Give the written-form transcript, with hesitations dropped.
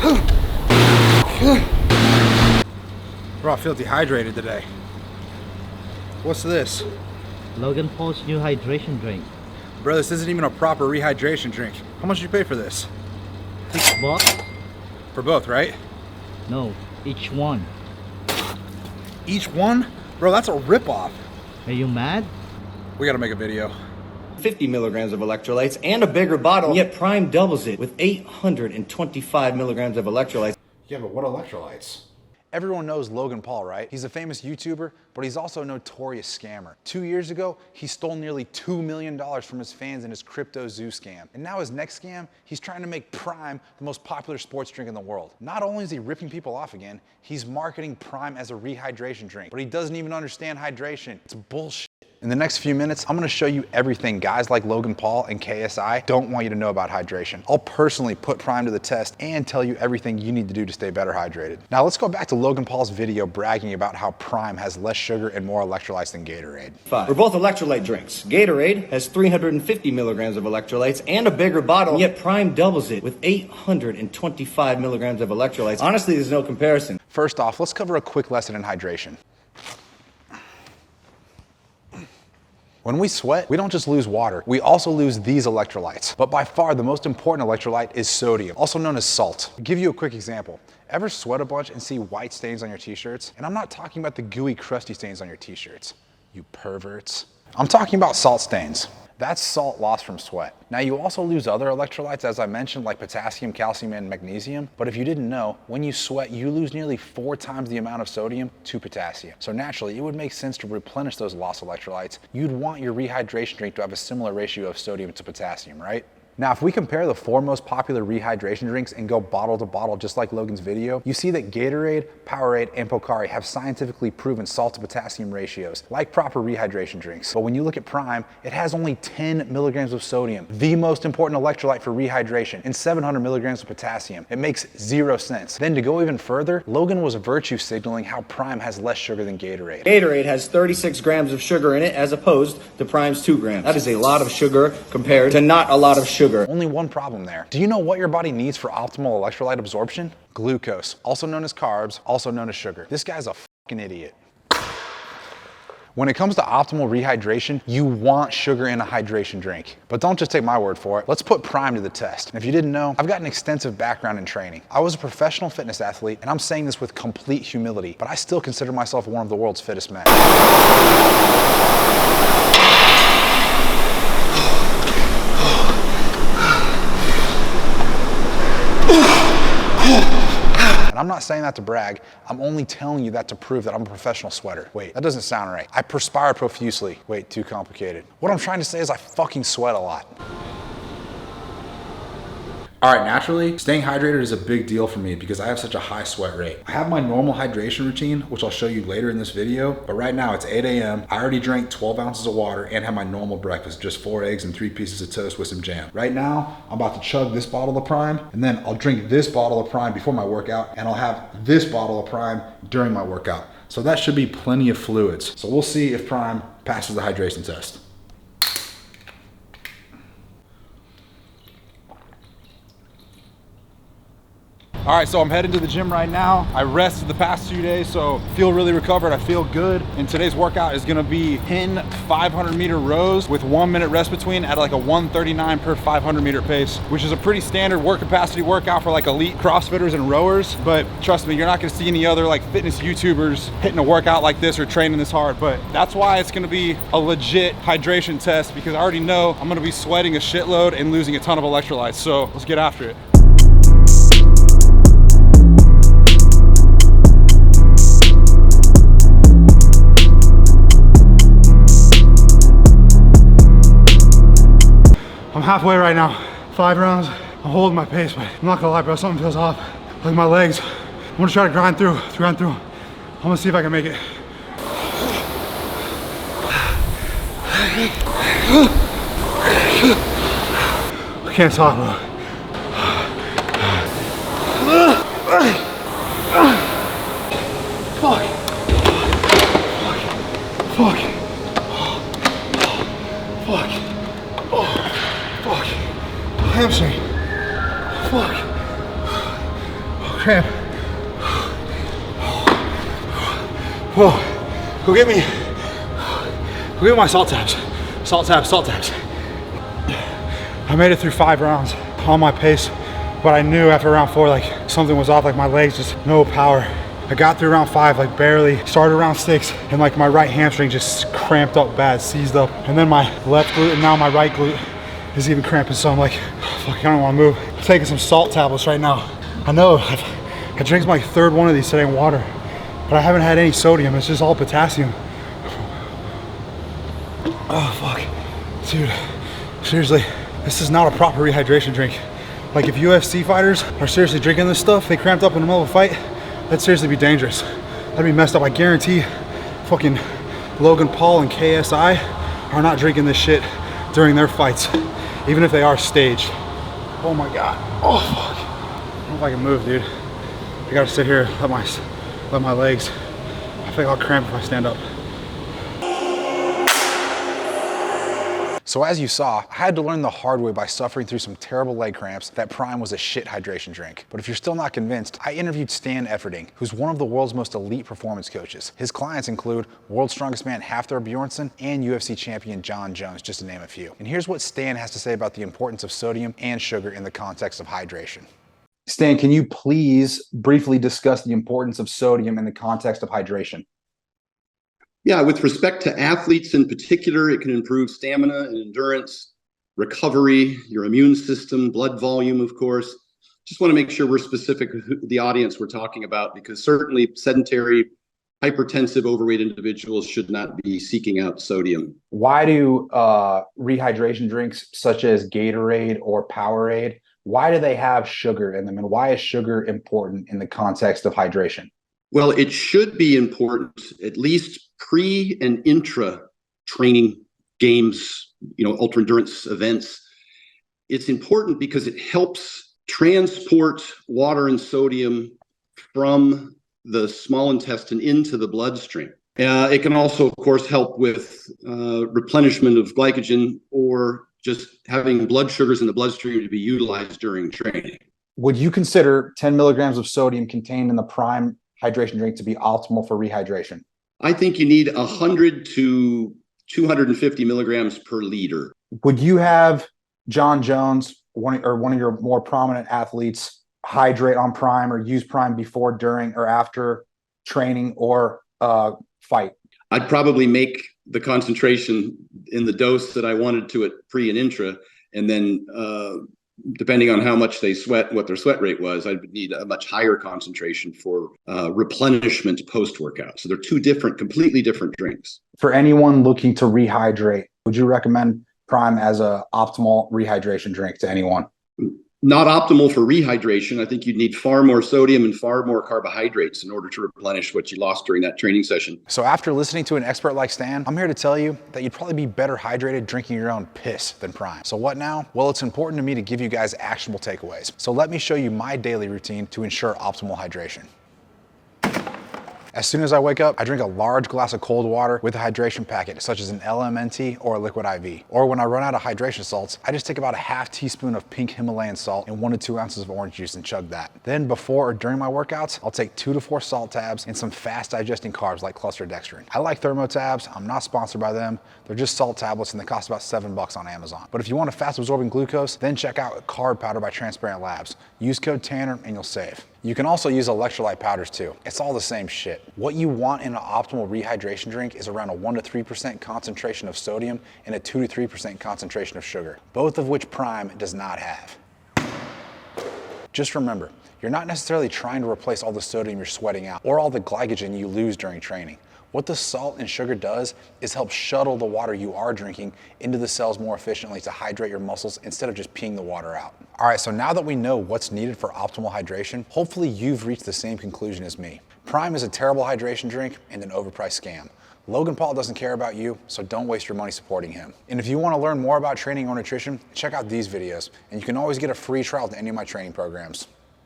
Bro, I feel dehydrated today. What's this? Logan Paul's new hydration drink. Bro, this isn't even a proper rehydration drink. How much did you pay for this? $6? For both, right? No, each one. Each one? Bro, that's a ripoff. Are you mad? We gotta make a video. 50 milligrams of electrolytes and a bigger bottle, yet Prime doubles it with 825 milligrams of electrolytes. Yeah, but what electrolytes? Everyone knows Logan Paul, right? He's a famous YouTuber, but he's also a notorious scammer. 2 years ago, he stole nearly $2 million from his fans in his crypto zoo scam. And now his next scam, he's trying to make Prime the most popular sports drink in the world. Not only is he ripping people off again, he's marketing Prime as a rehydration drink, but he doesn't even understand hydration. It's bullshit. In the next few minutes, I'm gonna show you everything guys like Logan Paul and KSI don't want you to know about hydration. I'll personally put Prime to the test and tell you everything you need to do to stay better hydrated. Now let's go back to Logan Paul's video bragging about how Prime has less sugar and more electrolytes than Gatorade. We're both electrolyte drinks. Gatorade has 350 milligrams of electrolytes and a bigger bottle, yet Prime doubles it with 825 milligrams of electrolytes. Honestly, there's no comparison. First off, let's cover a quick lesson in hydration. When we sweat, we don't just lose water, we also lose these electrolytes. But by far the most important electrolyte is sodium, also known as salt. I'll give you a quick example. Ever sweat a bunch and see white stains on your t-shirts? And I'm not talking about the gooey, crusty stains on your t-shirts, you perverts. I'm talking about salt stains. That's salt lost from sweat. Now you also lose other electrolytes, as I mentioned, like potassium, calcium, and magnesium. But if you didn't know, when you sweat, you lose nearly 4 times the amount of sodium to potassium. So naturally, it would make sense to replenish those lost electrolytes. You'd want your rehydration drink to have a similar ratio of sodium to potassium, right? Now, if we compare the 4 most popular rehydration drinks and go bottle to bottle, just like Logan's video, you see that Gatorade, Powerade, and Pocari have scientifically proven salt to potassium ratios, like proper rehydration drinks. But when you look at Prime, it has only 10 milligrams of sodium, the most important electrolyte for rehydration, and 700 milligrams of potassium. It makes 0 sense. Then to go even further, Logan was virtue signaling how Prime has less sugar than Gatorade. Gatorade has 36 grams of sugar in it as opposed to Prime's 2 grams. That is a lot of sugar compared to not a lot of sugar. Only one problem there. Do you know what your body needs for optimal electrolyte absorption? Glucose, also known as carbs, also known as sugar. This guy's a fucking idiot. When it comes to optimal rehydration, you want sugar in a hydration drink. But don't just take my word for it. Let's put Prime to the test. And if you didn't know, I've got an extensive background in training. I was a professional fitness athlete, and I'm saying this with complete humility, but I still consider myself one of the world's fittest men. And I'm not saying that to brag, I'm only telling you that to prove that I'm a professional sweater. Wait, that doesn't sound right. I perspire profusely. Wait, too complicated. What I'm trying to say is I fucking sweat a lot. All right, naturally, staying hydrated is a big deal for me because I have such a high sweat rate. I have my normal hydration routine, which I'll show you later in this video, but right now it's 8 a.m. I already drank 12 ounces of water and had my normal breakfast, just 4 eggs and 3 pieces of toast with some jam. Right now, I'm about to chug this bottle of Prime, and then I'll drink this bottle of Prime before my workout, and I'll have this bottle of Prime during my workout. So that should be plenty of fluids. So we'll see if Prime passes the hydration test. All right, so I'm heading to the gym right now. I rested the past 2 days, so feel really recovered. I feel good. And today's workout is gonna be 10 500-meter rows with 1 minute rest between at like a 139 per 500-meter pace, which is a pretty standard work capacity workout for like elite CrossFitters and rowers. But trust me, you're not gonna see any other like fitness YouTubers hitting a workout like this or training this hard. But that's why it's gonna be a legit hydration test, because I already know I'm gonna be sweating a shitload and losing a ton of electrolytes. So let's get after it. I'm halfway right now, 5 rounds. I'm holding my pace, but I'm not gonna lie, bro, something feels off. Like my legs. I'm gonna try to grind through. I'm gonna see if I can make it. I can't talk, bro. Hamstring. Fuck. cramp. Whoa, go get me my salt tabs. Salt tabs. I made it through 5 rounds on my pace, but I knew after round 4, like something was off, like my legs, just no power. I got through round 5, like barely, started round 6, and like my right hamstring just cramped up bad, seized up. And then my left glute and now my right glute is even cramping, so I'm like, fuck, I don't wanna move. I'm taking some salt tablets right now. I know, I drank my 3rd one of these today in water, but I haven't had any sodium, it's just all potassium. Oh fuck, dude, seriously, this is not a proper rehydration drink. Like if UFC fighters are seriously drinking this stuff, they cramped up in the middle of a fight, that'd seriously be dangerous. That'd be messed up. I guarantee fucking Logan Paul and KSI are not drinking this shit during their fights, even if they are staged. Oh my God, oh fuck. I don't know if I can move, dude. I gotta sit here, let my legs. I think I'll cramp if I stand up. So as you saw, I had to learn the hard way by suffering through some terrible leg cramps that Prime was a shit hydration drink. But if you're still not convinced, I interviewed Stan Efferding, who's one of the world's most elite performance coaches. His clients include World's Strongest Man Hafthor Bjornsson and UFC champion John Jones, just to name a few. And here's what Stan has to say about the importance of sodium and sugar in the context of hydration. Stan, can you please briefly discuss the importance of sodium in the context of hydration? Yeah, with respect to athletes in particular, it can improve stamina and endurance, recovery, your immune system, blood volume, of course. Just want to make sure we're specific with the audience we're talking about, because certainly sedentary, hypertensive, overweight individuals should not be seeking out sodium. Why do rehydration drinks such as Gatorade or Powerade, why do they have sugar in them, and why is sugar important in the context of hydration? Well, it should be important, at least pre and intra training games, ultra endurance events. It's important because it helps transport water and sodium from the small intestine into the bloodstream. It can also, of course, help with replenishment of glycogen or just having blood sugars in the bloodstream to be utilized during training. Would you consider 10 milligrams of sodium contained in the Prime hydration drink to be optimal for rehydration? I think you need 100 to 250 milligrams per liter. Would you have John Jones, one of your more prominent athletes, hydrate on Prime or use Prime before, during, or after training or fight? I'd probably make the concentration in the dose that I wanted to at pre and intra, and then depending on how much they sweat, what their sweat rate was, I would need a much higher concentration for replenishment post-workout. So they're two completely different drinks. For anyone looking to rehydrate, would you recommend Prime as an optimal rehydration drink to anyone? Not optimal for rehydration. I think you'd need far more sodium and far more carbohydrates in order to replenish what you lost during that training session. So after listening to an expert like Stan, I'm here to tell you that you'd probably be better hydrated drinking your own piss than Prime. So what now? Well, it's important to me to give you guys actionable takeaways. So let me show you my daily routine to ensure optimal hydration. As soon as I wake up, I drink a large glass of cold water with a hydration packet, such as an LMNT or a liquid IV. Or when I run out of hydration salts, I just take about a half teaspoon of pink Himalayan salt and 1 to 2 ounces of orange juice and chug that. Then before or during my workouts, I'll take 2 to 4 salt tabs and some fast digesting carbs like cluster dextrin. I like Thermo tabs. I'm not sponsored by them. They're just salt tablets and they cost about $7 on Amazon. But if you want a fast absorbing glucose, then check out Carb Powder by Transparent Labs. Use code Tanner and you'll save. You can also use electrolyte powders too. It's all the same shit. What you want in an optimal rehydration drink is around a 1 to 3% concentration of sodium and a 2 to 3% concentration of sugar, both of which Prime does not have. Just remember, you're not necessarily trying to replace all the sodium you're sweating out or all the glycogen you lose during training. What the salt and sugar does is help shuttle the water you are drinking into the cells more efficiently to hydrate your muscles instead of just peeing the water out. All right, so now that we know what's needed for optimal hydration, hopefully you've reached the same conclusion as me. Prime is a terrible hydration drink and an overpriced scam. Logan Paul doesn't care about you, so don't waste your money supporting him. And if you want to learn more about training or nutrition, check out these videos, and you can always get a free trial to any of my training programs.